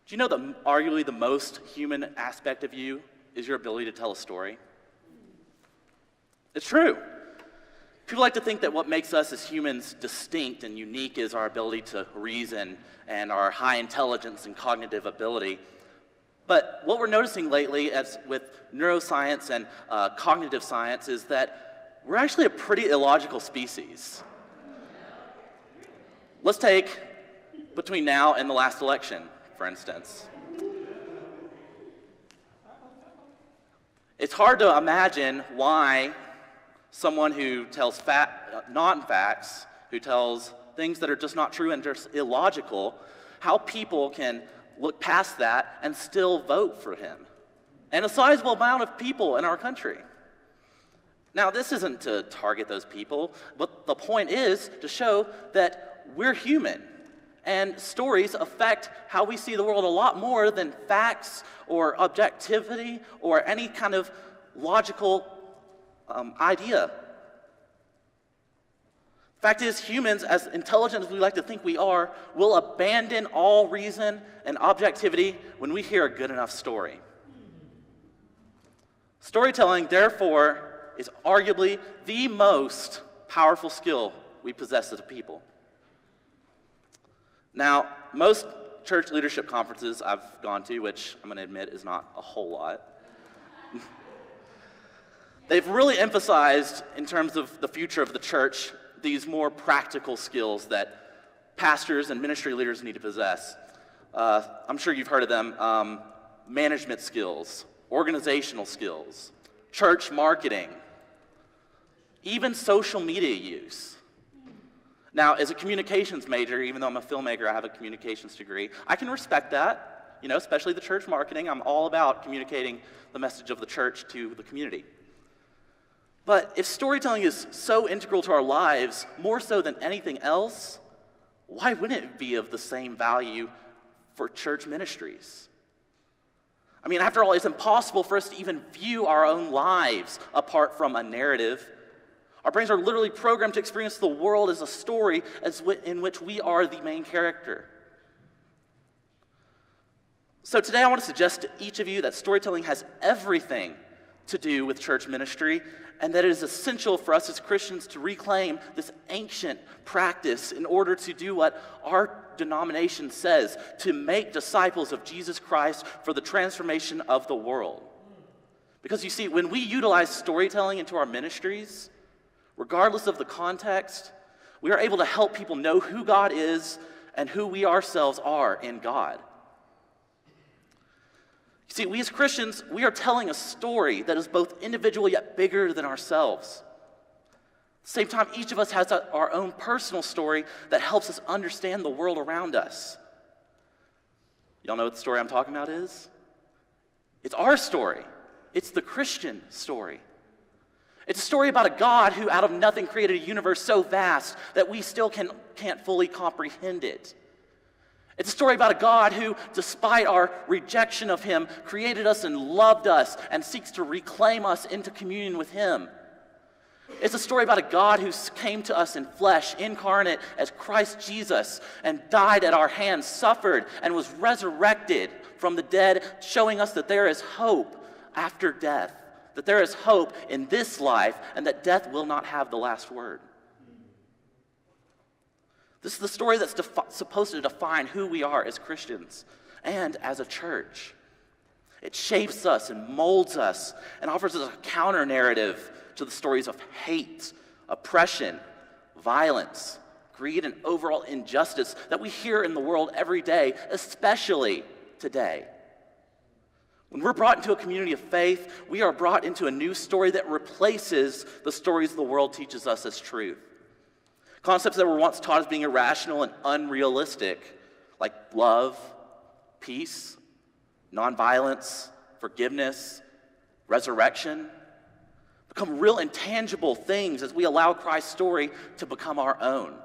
Do you know that arguably the most human aspect of you is your ability to tell a story? It's true. People like to think that what makes us as humans distinct and unique is our ability to reason and our high intelligence and cognitive ability. But what we're noticing lately as with neuroscience and cognitive science is that we're actually a pretty illogical species. Let's take between now and the last election, for instance. It's hard to imagine why someone who tells non-facts, who tells things that are just not true and just illogical, how people can look past that and still vote for him. And a sizable amount of people in our country. Now, this isn't to target those people, but the point is to show that we're human. And stories affect how we see the world a lot more than facts or objectivity or any kind of logical idea. Fact is, humans, as intelligent as we like to think we are, will abandon all reason and objectivity when we hear a good enough story. Storytelling, therefore, is arguably the most powerful skill we possess as a people. Now, most church leadership conferences I've gone to, which I'm going to admit is not a whole lot, they've really emphasized, in terms of the future of the church, these more practical skills that pastors and ministry leaders need to possess. I'm sure you've heard of them. Management skills, organizational skills, church marketing, even social media use. Now, as a communications major, even though I'm a filmmaker, I have a communications degree, I can respect that, especially the church marketing. I'm all about communicating the message of the church to the community. But if storytelling is so integral to our lives, more so than anything else, why wouldn't it be of the same value for church ministries? I mean, after all, it's impossible for us to even view our own lives apart from a narrative. Our brains are literally programmed to experience the world as a story in which we are the main character. So today I want to suggest to each of you that storytelling has everything to do with church ministry, and that it is essential for us as Christians to reclaim this ancient practice in order to do what our denomination says, to make disciples of Jesus Christ for the transformation of the world. Because you see, when we utilize storytelling into our ministries, regardless of the context, we are able to help people know who God is and who we ourselves are in God. You see, we as Christians, we are telling a story that is both individual yet bigger than ourselves. At the same time, each of us has our own personal story that helps us understand the world around us. Y'all know what the story I'm talking about is? It's our story. It's the Christian story. It's a story about a God who out of nothing created a universe so vast that we still can't fully comprehend it. It's a story about a God who, despite our rejection of him, created us and loved us and seeks to reclaim us into communion with him. It's a story about a God who came to us in flesh, incarnate as Christ Jesus, and died at our hands, suffered, and was resurrected from the dead, showing us that there is hope after death, that there is hope in this life, and that death will not have the last word. This is the story that's supposed to define who we are as Christians and as a church. It shapes us and molds us and offers us a counter-narrative to the stories of hate, oppression, violence, greed, and overall injustice that we hear in the world every day, especially today. When we're brought into a community of faith, we are brought into a new story that replaces the stories the world teaches us as truth. Concepts that were once taught as being irrational and unrealistic, like love, peace, nonviolence, forgiveness, resurrection, become real intangible things as we allow Christ's story to become our own.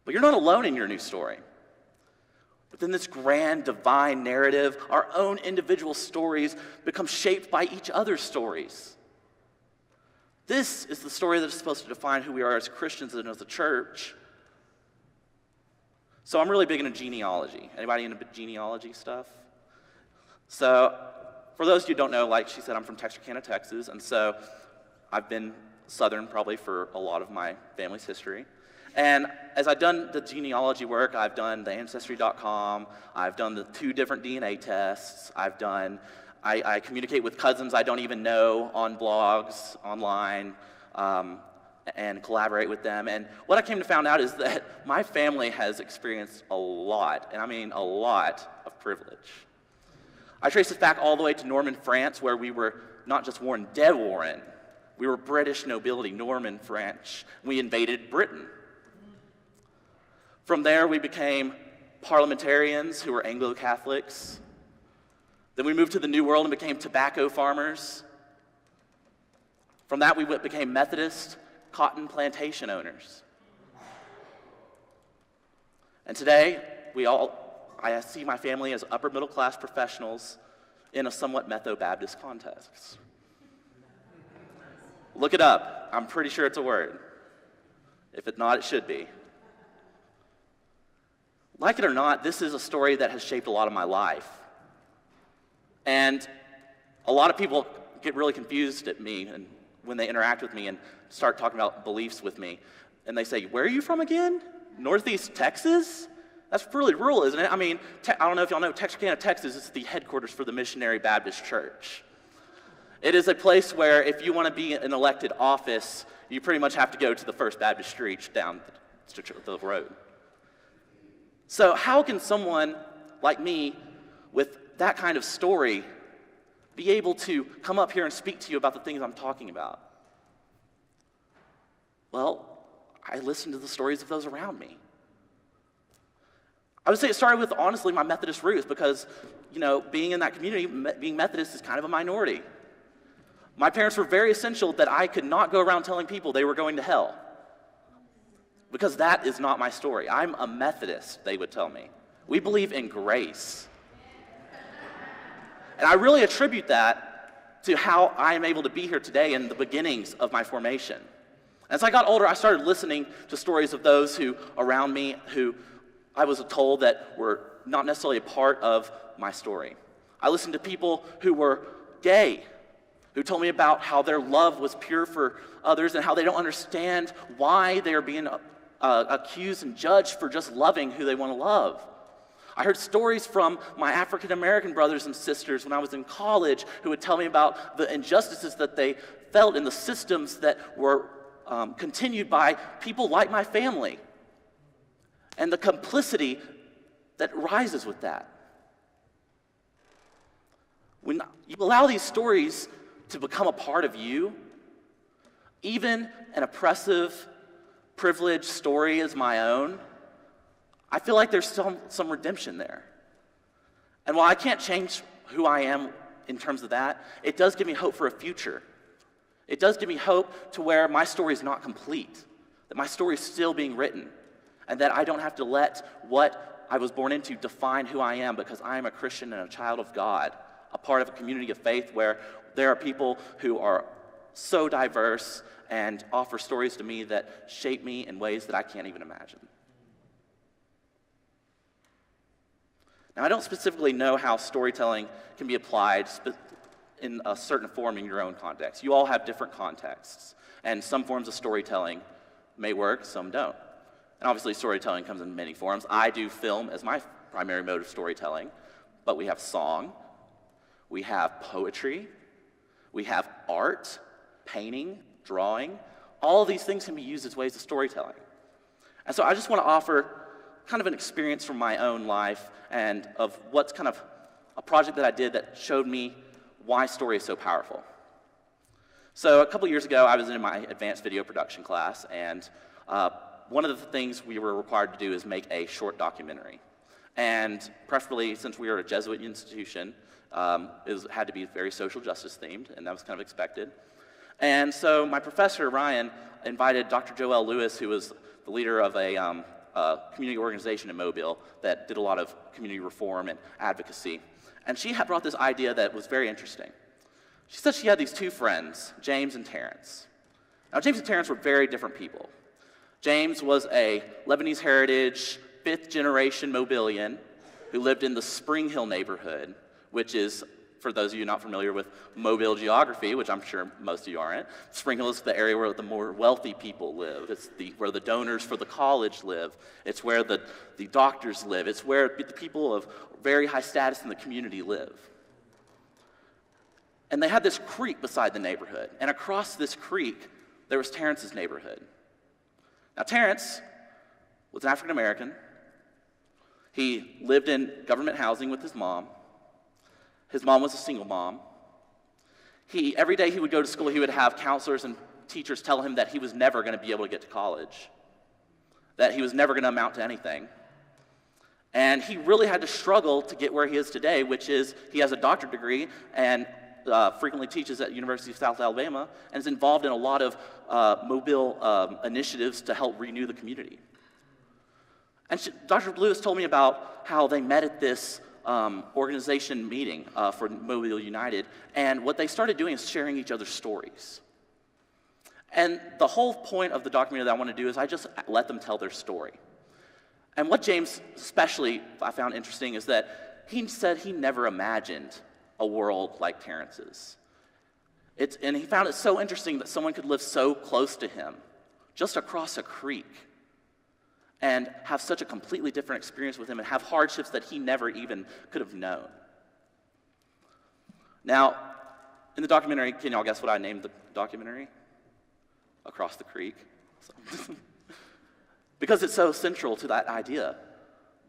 But you're not alone in your new story. Within this grand divine narrative, our own individual stories become shaped by each other's stories. This is the story that is supposed to define who we are as Christians and as a church. So I'm really big into genealogy. Anybody into genealogy stuff? So for those of you who don't know, like she said, I'm from Texarkana, Texas, and so I've been Southern probably for a lot of my family's history. And as I've done the genealogy work, I've done the Ancestry.com, I've done the 2 different DNA tests, I communicate with cousins I don't even know on blogs, online, and collaborate with them. And what I came to find out is that my family has experienced a lot, and I mean a lot, of privilege. I trace it back all the way to Norman, France, where we were not just Warren, dead Warren. We were British nobility, Norman French. We invaded Britain. From there, we became parliamentarians who were Anglo-Catholics. Then we moved to the New World and became tobacco farmers. From that, we became Methodist cotton plantation owners. And today, I see my family as upper middle class professionals in a somewhat Metho-Baptist context. Look it up. I'm pretty sure it's a word. If it's not, it should be. Like it or not, this is a story that has shaped a lot of my life. And a lot of people get really confused at me and when they interact with me and start talking about beliefs with me. And they say, where are you from again? Northeast Texas? That's really rural, isn't it? I mean, I don't know if y'all know, Texarkana, Texas is the headquarters for the Missionary Baptist Church. It is a place where if you want to be in elected office, you pretty much have to go to the First Baptist Church down the road. So how can someone like me with that kind of story be able to come up here and speak to you about the things I'm talking about? Well, I listen to the stories of those around me. I would say it started with, honestly, my Methodist roots because, being in that community, being Methodist is kind of a minority. My parents were very essential that I could not go around telling people they were going to hell because that is not my story. I'm a Methodist, they would tell me. We believe in grace. And I really attribute that to how I am able to be here today in the beginnings of my formation. As I got older, I started listening to stories of those who around me who I was told that were not necessarily a part of my story. I listened to people who were gay, who told me about how their love was pure for others and how they don't understand why they are being accused and judged for just loving who they want to love. I heard stories from my African American brothers and sisters when I was in college who would tell me about the injustices that they felt in the systems that were continued by people like my family and the complicity that rises with that. When you allow these stories to become a part of you, even an oppressive, privileged story as my own, I feel like there's some redemption there. And while I can't change who I am in terms of that, it does give me hope for a future. It does give me hope to where my story is not complete, that my story is still being written, and that I don't have to let what I was born into define who I am because I am a Christian and a child of God, a part of a community of faith where there are people who are so diverse and offer stories to me that shape me in ways that I can't even imagine. Now, I don't specifically know how storytelling can be applied in a certain form in your own context. You all have different contexts, and some forms of storytelling may work, some don't. And obviously, storytelling comes in many forms. I do film as my primary mode of storytelling, but we have song, we have poetry, we have art, painting, drawing. All of these things can be used as ways of storytelling. And so I just want to offer kind of an experience from my own life and of what's kind of a project that I did that showed me why story is so powerful. So a couple years ago, I was in my advanced video production class, and one of the things we were required to do is make a short documentary. And preferably, since we were a Jesuit institution, it had to be very social justice themed, and that was kind of expected. And so my professor, Ryan, invited Dr. Joelle Lewis, who was the leader of a community organization in Mobile that did a lot of community reform and advocacy. And she had brought this idea that was very interesting. She said she had these 2 friends, James and Terrence. Now, James and Terrence were very different people. James was a Lebanese heritage fifth-generation Mobilian who lived in the Spring Hill neighborhood, which is, for those of you not familiar with Mobile geography, which I'm sure most of you aren't, Spring Hill is the area where the more wealthy people live. It's where the donors for the college live. It's where the doctors live. It's where the people of very high status in the community live. And they had this creek beside the neighborhood. And across this creek, there was Terrence's neighborhood. Now, Terrence was an African American. He lived in government housing with his mom. His mom was a single mom. Every day he would go to school, he would have counselors and teachers tell him that he was never going to be able to get to college, that he was never going to amount to anything. And he really had to struggle to get where he is today, which is he has a doctorate degree and frequently teaches at University of South Alabama and is involved in a lot of Mobile initiatives to help renew the community. And Dr. Lewis told me about how they met at this organization meeting for Mobile United, and what they started doing is sharing each other's stories. And the whole point of the documentary that I want to do is I just let them tell their story. And what James especially I found interesting is that he said he never imagined a world like Terrence's. And he found it so interesting that someone could live so close to him, just across a creek, and have such a completely different experience with him and have hardships that he never even could have known. Now, in the documentary, can y'all guess what I named the documentary? Across the Creek. Because it's so central to that idea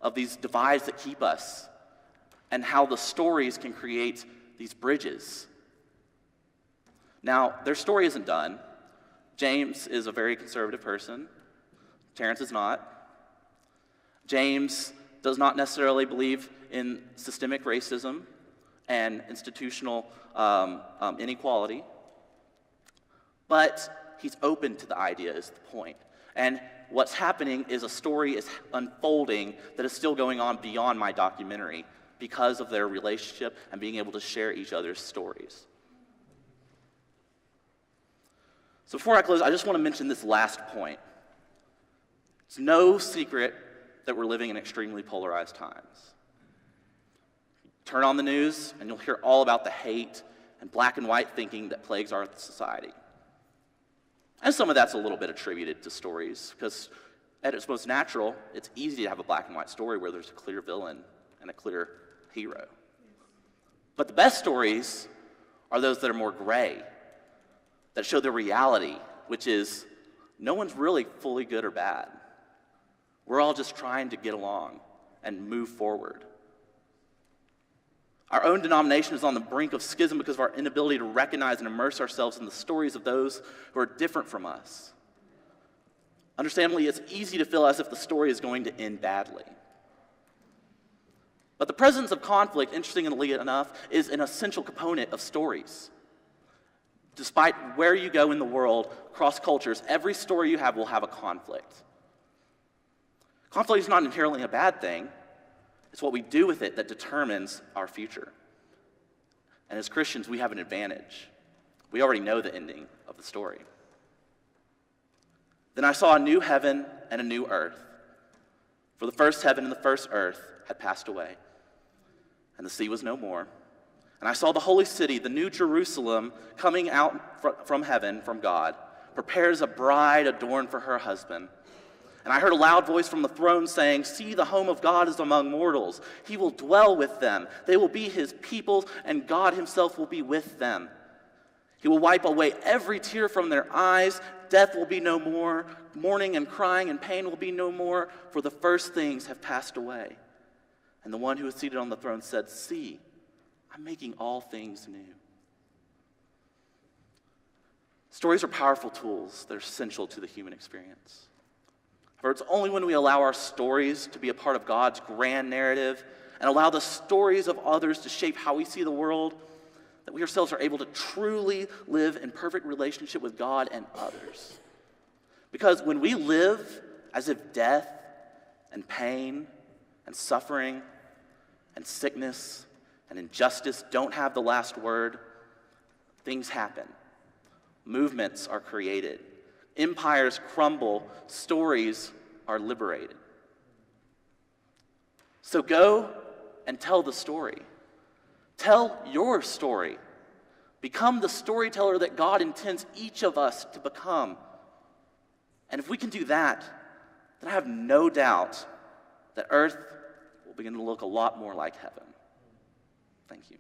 of these divides that keep us and how the stories can create these bridges. Now, their story isn't done. James is a very conservative person. Terrence is not. James does not necessarily believe in systemic racism and institutional inequality, but he's open to the idea is the point. And what's happening is a story is unfolding that is still going on beyond my documentary because of their relationship and being able to share each other's stories. So before I close, I just want to mention this last point. It's no secret that we're living in extremely polarized times. Turn on the news, and you'll hear all about the hate and black and white thinking that plagues our society. And some of that's a little bit attributed to stories, because at its most natural, it's easy to have a black and white story where there's a clear villain and a clear hero. But the best stories are those that are more gray, that show the reality, which is no one's really fully good or bad. We're all just trying to get along and move forward. Our own denomination is on the brink of schism because of our inability to recognize and immerse ourselves in the stories of those who are different from us. Understandably, it's easy to feel as if the story is going to end badly. But the presence of conflict, interestingly enough, is an essential component of stories. Despite where you go in the world, across cultures, every story you have will have a conflict. Conflict is not inherently a bad thing. It's what we do with it that determines our future. And as Christians, we have an advantage. We already know the ending of the story. Then I saw a new heaven and a new earth. For the first heaven and the first earth had passed away, and the sea was no more. And I saw the holy city, the new Jerusalem, coming out from heaven, from God, prepared as a bride adorned for her husband. And I heard a loud voice from the throne saying, "See, the home of God is among mortals. He will dwell with them. They will be his people, and God himself will be with them. He will wipe away every tear from their eyes. Death will be no more. Mourning and crying and pain will be no more, for the first things have passed away." And the one who was seated on the throne said, "See, I'm making all things new." Stories are powerful tools that are essential to the human experience. For it's only when we allow our stories to be a part of God's grand narrative and allow the stories of others to shape how we see the world that we ourselves are able to truly live in perfect relationship with God and others. Because when we live as if death and pain and suffering and sickness and injustice don't have the last word, things happen. Movements are created. Empires crumble, stories are liberated. So go and tell the story. Tell your story. Become the storyteller that God intends each of us to become. And if we can do that, then I have no doubt that earth will begin to look a lot more like heaven. Thank you.